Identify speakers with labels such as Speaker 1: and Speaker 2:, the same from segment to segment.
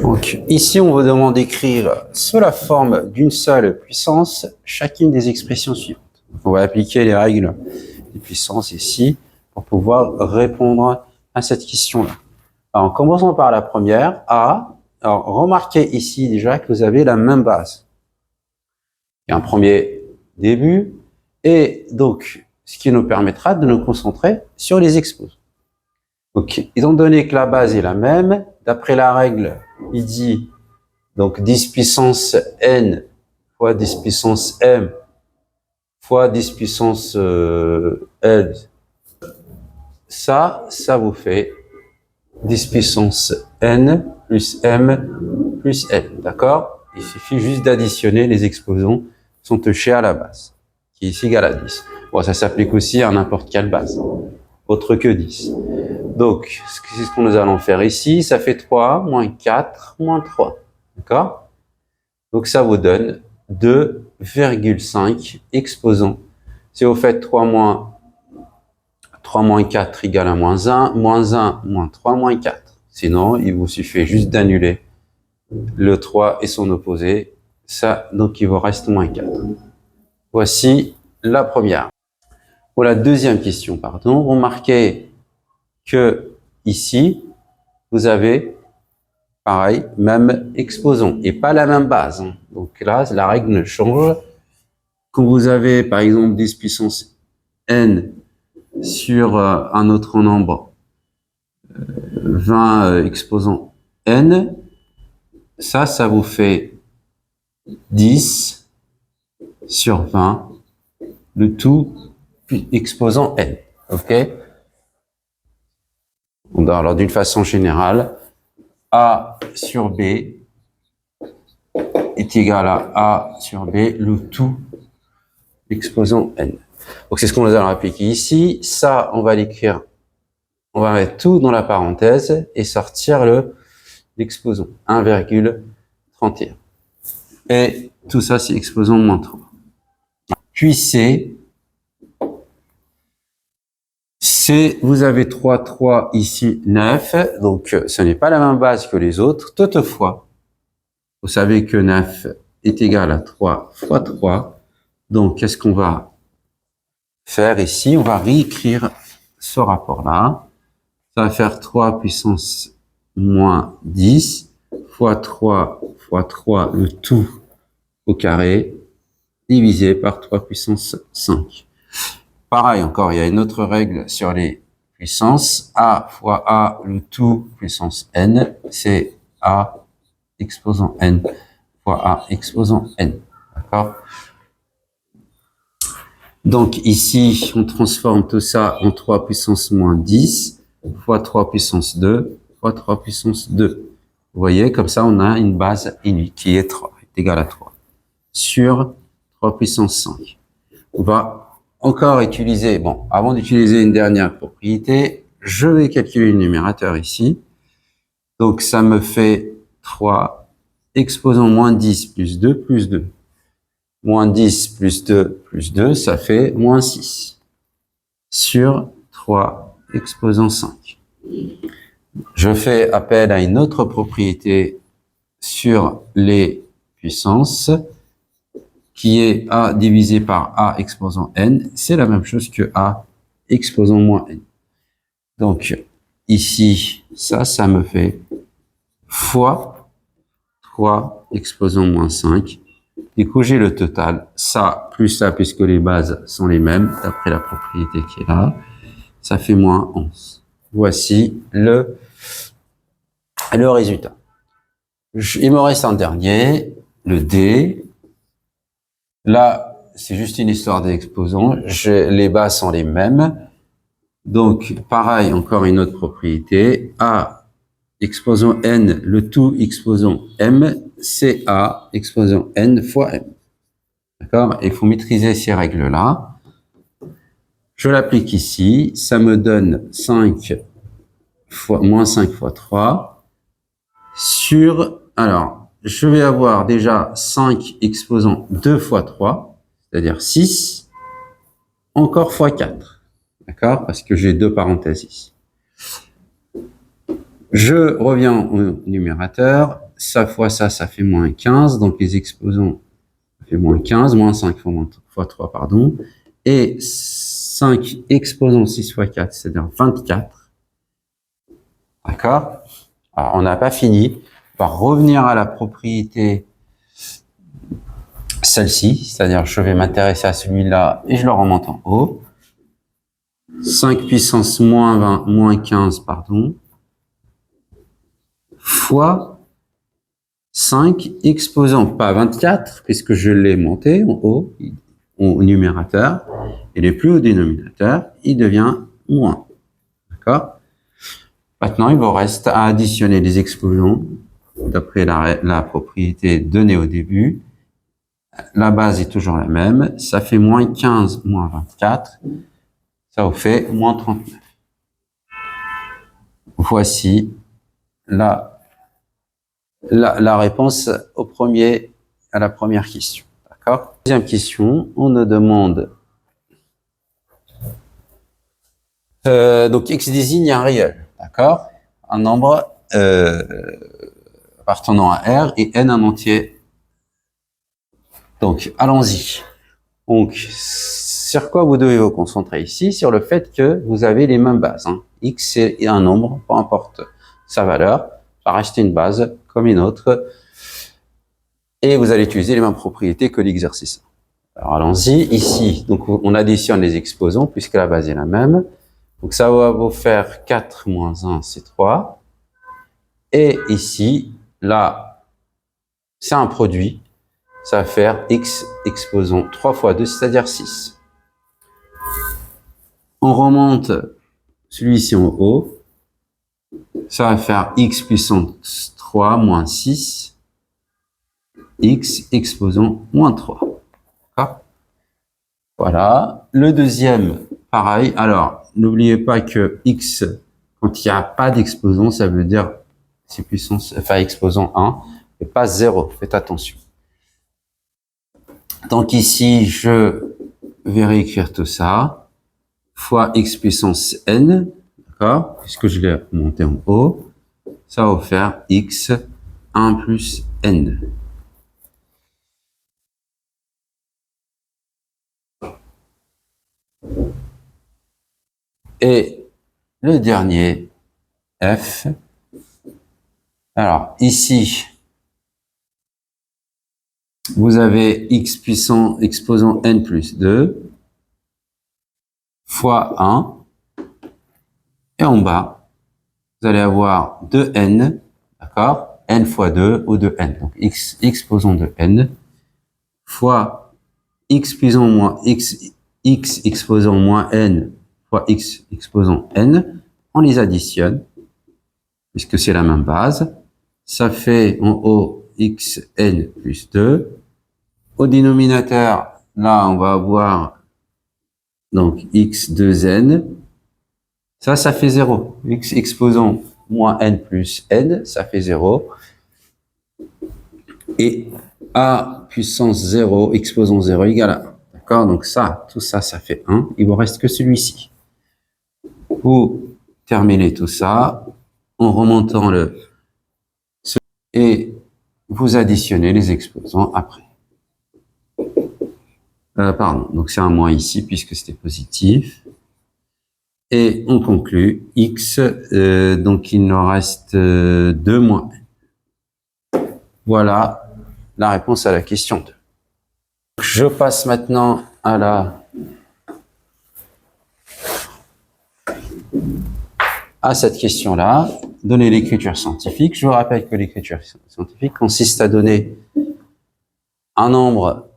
Speaker 1: Donc, ici, on vous demande d'écrire sous la forme d'une seule puissance chacune des expressions suivantes. On va appliquer les règles des puissances ici pour pouvoir répondre à cette question-là. Alors, commençons par la première, A. Alors, remarquez ici déjà que vous avez la même base. Il y a un premier début, et donc, ce qui nous permettra de nous concentrer sur les exposants. Donc, étant donné que la base est la même, d'après la règle, il dit donc 10 puissance n fois 10 puissance m fois 10 puissance l. Ça vous fait 10 puissance n plus m plus l. D'accord? Il suffit juste d'additionner les exposants qui sont touchés à la base, qui est ici égal à 10. Bon, ça s'applique aussi à n'importe quelle base, autre que 10. Donc, c'est ce que nous allons faire ici. Ça fait 3, moins 4, moins 3. D'accord? Donc, ça vous donne 2,5 exposants. Si vous faites 3 moins 4 égale à moins 1, moins 1, moins 3, moins 4. Sinon, il vous suffit juste d'annuler le 3 et son opposé. Ça, donc, il vous reste moins 4. Voici la première. Pour la deuxième question, pardon, remarquez que ici, vous avez, pareil, même exposant et pas la même base. Hein. Donc là, la règle ne change. Quand vous avez, par exemple, 10 puissance n sur un autre nombre, 20 exposants n, ça vous fait 10 sur 20, le tout exposant n. OK? Alors, d'une façon générale, A sur B est égal à A sur B, le tout exposant n. Donc, c'est ce qu'on nous allons appliquer ici. Ça, on va l'écrire, on va mettre tout dans la parenthèse et sortir l'exposant, 1,31. Et tout ça, c'est exposant moins 3. Puis vous avez 3, 3, ici 9, donc ce n'est pas la même base que les autres. Toutefois, vous savez que 9 est égal à 3 fois 3. Donc, qu'est-ce qu'on va faire ici? On va réécrire ce rapport-là. Ça va faire 3 puissance moins 10 fois 3 fois 3, le tout au carré, divisé par 3 puissance 5. Pareil, encore, il y a une autre règle sur les puissances. A fois A, le tout puissance n, c'est A exposant n fois A exposant n. D'accord? Donc ici, on transforme tout ça en 3 puissance moins 10 fois 3 puissance 2 fois 3 puissance 2. Vous voyez, comme ça, on a une base unique qui est 3, est égale à 3, sur 3 puissance 5. On va encore utiliser, bon, avant d'utiliser une dernière propriété, je vais calculer le numérateur ici. Donc, ça me fait 3 exposant moins 10 plus 2 plus 2. Moins 10 plus 2 plus 2, ça fait moins 6 sur 3 exposant 5. Je fais appel à une autre propriété sur les puissances qui est A divisé par A exposant n. C'est la même chose que A exposant moins n. Donc, ici, ça me fait fois 3 exposant moins 5. Du coup, j'ai le total, ça plus ça, puisque les bases sont les mêmes, d'après la propriété qui est là, ça fait moins 11. Voici le résultat. Il me reste un dernier, le D. Là, c'est juste une histoire d'exposants. Les bases sont les mêmes. Donc, pareil, encore une autre propriété. A exposant n, le tout exposant m, c'est A exposant n fois m. D'accord? Il faut maîtriser ces règles-là. Je l'applique ici. Ça me donne 5 fois, moins 5 fois 3 sur, alors, je vais avoir déjà 5 exposants 2 fois 3, c'est-à-dire 6, encore fois 4. D'accord? Parce que j'ai deux parenthèses ici. Je reviens au numérateur. Ça fois ça, ça fait moins 15. Donc, les exposants, ça fait moins 15. Moins 5 fois 3, pardon. Et 5 exposants 6 fois 4, c'est-à-dire 24. D'accord? Alors, on n'a pas fini. On va revenir à la propriété, celle-ci. C'est-à-dire, je vais m'intéresser à celui-là et je le remonte en haut. 5 puissance moins 20, moins 15, pardon, fois 5 exposant, pas 24, puisque je l'ai monté en haut, au numérateur, et le plus haut dénominateur, il devient moins. D'accord? Maintenant, il vous reste à additionner les exposants d'après la propriété donnée au début. La base est toujours la même. Ça fait moins 15, moins 24. Ça vous fait moins 39. Voici la réponse à la première question. D'accord? Deuxième question, on nous demande donc x désigne un réel, d'accord? Un nombre appartenant à R et n un entier. Donc, allons-y. Donc, sur quoi vous devez vous concentrer ici? Sur le fait que vous avez les mêmes bases. Hein. X c'est un nombre, peu importe sa valeur, ça reste une base comme une autre. Et vous allez utiliser les mêmes propriétés que l'exercice. Alors, allons-y. Ici, donc, on additionne les exposants puisque la base est la même. Donc, ça va vous faire 4 moins 1, c'est 3. Et ici, là, c'est un produit. Ça va faire x exposant 3 fois 2, c'est-à-dire 6. On remonte celui-ci en haut. Ça va faire x puissance 3 moins 6. X exposant moins 3. Voilà. Le deuxième, pareil. Alors, n'oubliez pas que x, quand il n'y a pas d'exposant, ça veut dire c'est puissance, enfin exposant 1, et pas 0. Faites attention. Donc ici, je vais réécrire tout ça, fois x puissance n, d'accord, puisque je l'ai monté en haut, ça va faire x 1 plus n. Et le dernier, f. Alors, ici, vous avez x puissant exposant n plus 2 fois 1. Et en bas, vous allez avoir 2n, d'accord, n fois 2 ou 2n. Donc, x exposant de n fois x puissant moins x exposant moins n fois x exposant n. On les additionne, puisque c'est la même base. Ça fait en haut xn plus 2. Au dénominateur, là, on va avoir donc x2n. Ça fait 0. X exposant moins n plus n, ça fait 0. Et a puissance 0 exposant 0 égale à 1. D'accord? Donc ça, tout ça, ça fait 1. Il vous reste que celui-ci. Vous terminez tout ça en remontant et vous additionnez les exposants après. Pardon, donc c'est un moins ici puisque c'était positif. Et on conclut x, donc il nous reste 2 moins n. Voilà la réponse à la question 2. Je passe maintenant à cette question-là. Donner l'écriture scientifique. Je vous rappelle que l'écriture scientifique consiste à donner un nombre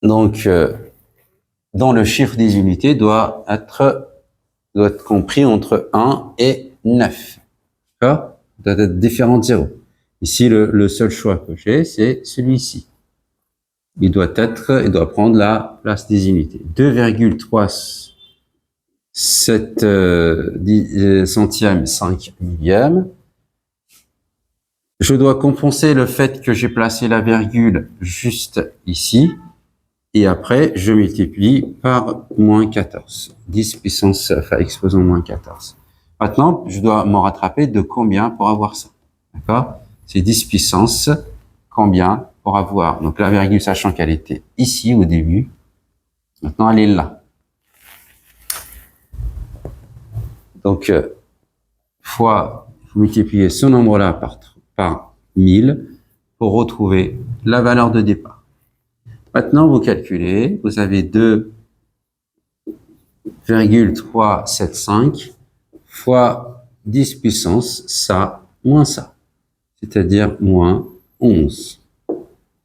Speaker 1: donc dont le chiffre des unités doit être compris entre 1 et 9. D'accord? Doit être différent de 0. Ici, le seul choix que j'ai, c'est celui-ci. Il doit prendre la place des unités. 2,37 centièmes 5 millièmes. Je dois compenser le fait que j'ai placé la virgule juste ici. Et après, je multiplie par moins 14. 10 puissance, enfin, exposant moins 14. Maintenant, je dois m'en rattraper de combien pour avoir ça. D'accord? C'est 10 puissance combien pour avoir. Donc la virgule, sachant qu'elle était ici au début, maintenant elle est là. Donc, fois, vous multipliez ce nombre-là par 1000 pour retrouver la valeur de départ. Maintenant, vous calculez, vous avez 2,375 fois 10 puissance ça moins ça, c'est-à-dire moins 11.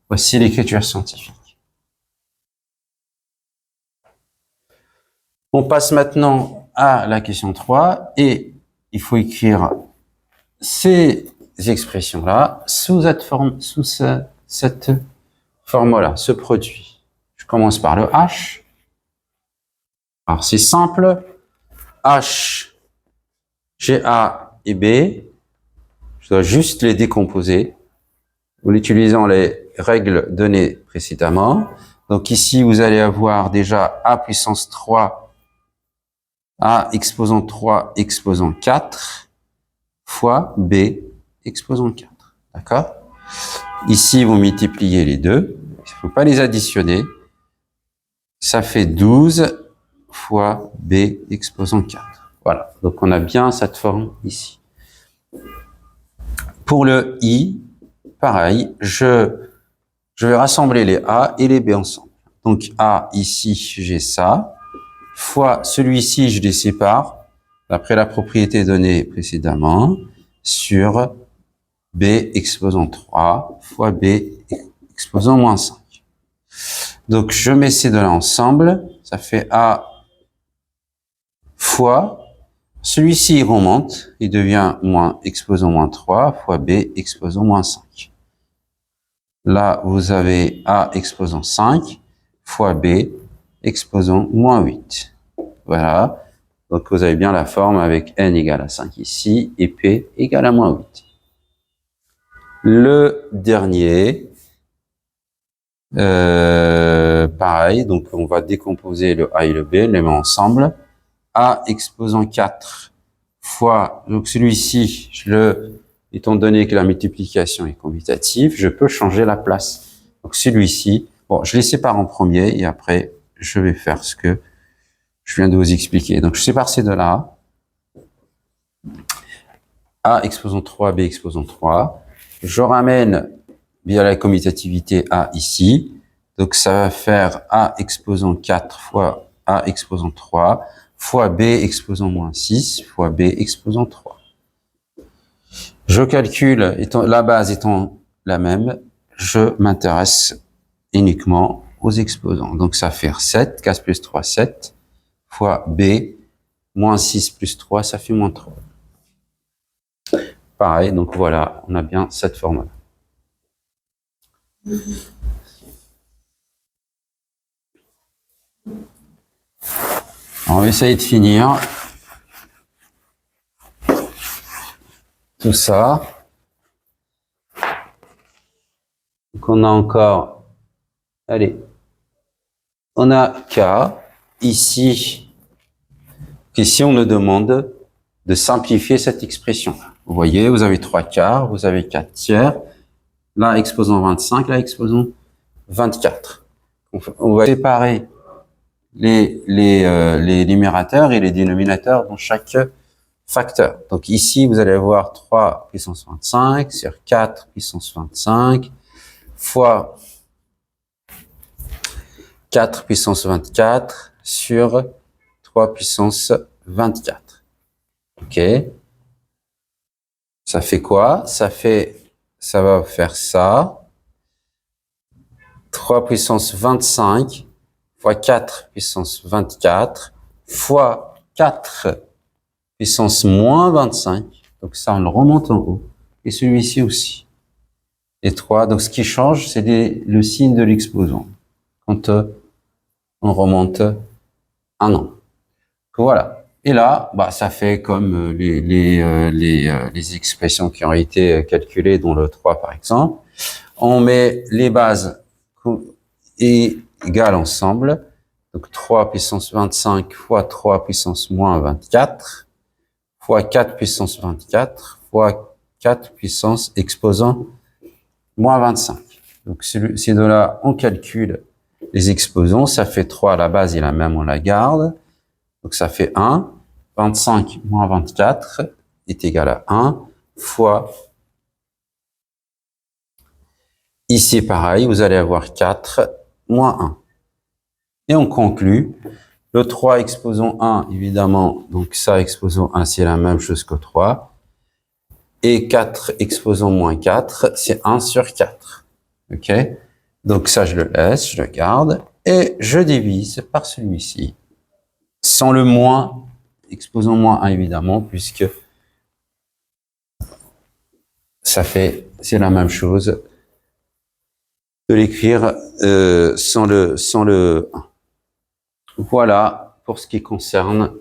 Speaker 1: Voici l'écriture scientifique. On passe maintenant à la question 3 et il faut écrire ces expressions-là sous cette forme-là, ce produit. Je commence par le H. Alors c'est simple. H, j'ai A et B. Je dois juste les décomposer en utilisant les règles données précédemment. Donc ici, vous allez avoir déjà A puissance 3, A exposant 3 exposant 4 fois B exposant 4. D'accord? Ici, vous multipliez les deux. Il ne faut pas les additionner. Ça fait 12 fois B exposant 4. Voilà. Donc, on a bien cette forme ici. Pour le I, pareil, je vais rassembler les A et les B ensemble. Donc, A, ici, j'ai ça, fois celui-ci, je les sépare, d'après la propriété donnée précédemment, sur B exposant 3 fois B exposant moins 5. Donc, je mets ces deux-là ensemble, ça fait A fois, celui-ci il remonte, il devient moins exposant moins 3 fois B exposant moins 5. Là, vous avez A exposant 5 fois B exposant moins 8. Voilà. Donc, vous avez bien la forme avec N égale à 5 ici et P égale à moins 8. Le dernier, pareil, donc on va décomposer le A et le B, les met ensemble. A exposant 4 fois, donc celui-ci, étant donné que la multiplication est commutative, je peux changer la place. Donc celui-ci, bon, je les sépare en premier et après, je vais faire ce que je viens de vous expliquer. Donc je sépare ces deux-là. A exposant 3, B exposant 3. Je ramène via la commutativité A ici. Donc ça va faire A exposant 4 fois A exposant 3 fois B exposant moins 6 fois B exposant 3. Je calcule, la base étant la même, je m'intéresse uniquement aux exposants. Donc ça fait 7, 4 plus 3, 7, fois B, moins 6 plus 3, ça fait moins 3. Pareil, donc voilà, on a bien cette forme-là. On va essayer de finir tout ça. Donc on a encore, allez, on a K, ici on nous demande de simplifier cette expression. Vous voyez, vous avez 3 quarts, vous avez 4 tiers, là exposant 25, là exposant 24. On va séparer les numérateurs et les dénominateurs dans chaque facteur. Donc ici, vous allez avoir 3 puissance 25 sur 4 puissance 25 fois 4 puissance 24 sur 3 puissance 24. OK? Ça fait quoi? Ça va faire ça. 3 puissance 25 fois 4 puissance 24 fois 4 puissance moins 25. Donc ça, on le remonte en haut. Et celui-ci aussi. Et 3. Donc ce qui change, c'est le signe de l'exposant. Quand on remonte un nombre. Voilà. Et là, bah, ça fait comme les expressions qui ont été calculées, dont le 3 par exemple. On met les bases égales ensemble. Donc 3 puissance 25 fois 3 puissance moins 24 fois 4 puissance 24 fois 4 puissance exposant moins 25. Donc, ces deux-là, on calcule les exposants. Ça fait 3 à la base et la même, on la garde. Donc, ça fait 1. 25 moins 24 est égal à 1 fois. Ici, pareil, vous allez avoir 4 moins 1. Et on conclut. Le 3 exposant 1, évidemment, donc ça exposant 1, c'est la même chose que 3. Et 4 exposant moins 4, c'est 1 sur 4. OK? Donc ça, je le laisse, je le garde. Et je divise par celui-ci. Sans le moins, exposant moins 1, évidemment, puisque ça fait, c'est la même chose de l'écrire sans le 1. Voilà pour ce qui concerne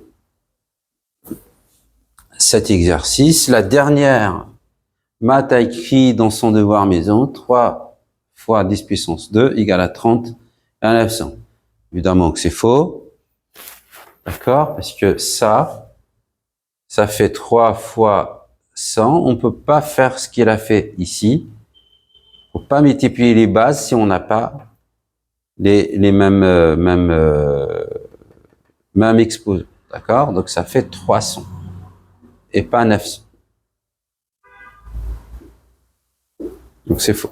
Speaker 1: cet exercice. La dernière, Math a écrit dans son devoir maison 3 fois 10 puissance 2 égale à 30 et à 900. Évidemment que c'est faux. D'accord? Parce que ça fait 3 fois 100. On ne peut pas faire ce qu'il a fait ici. Il ne faut pas multiplier les bases si on n'a pas les mêmes exposants. D'accord? Donc ça fait 300 et pas 900. Donc c'est faux.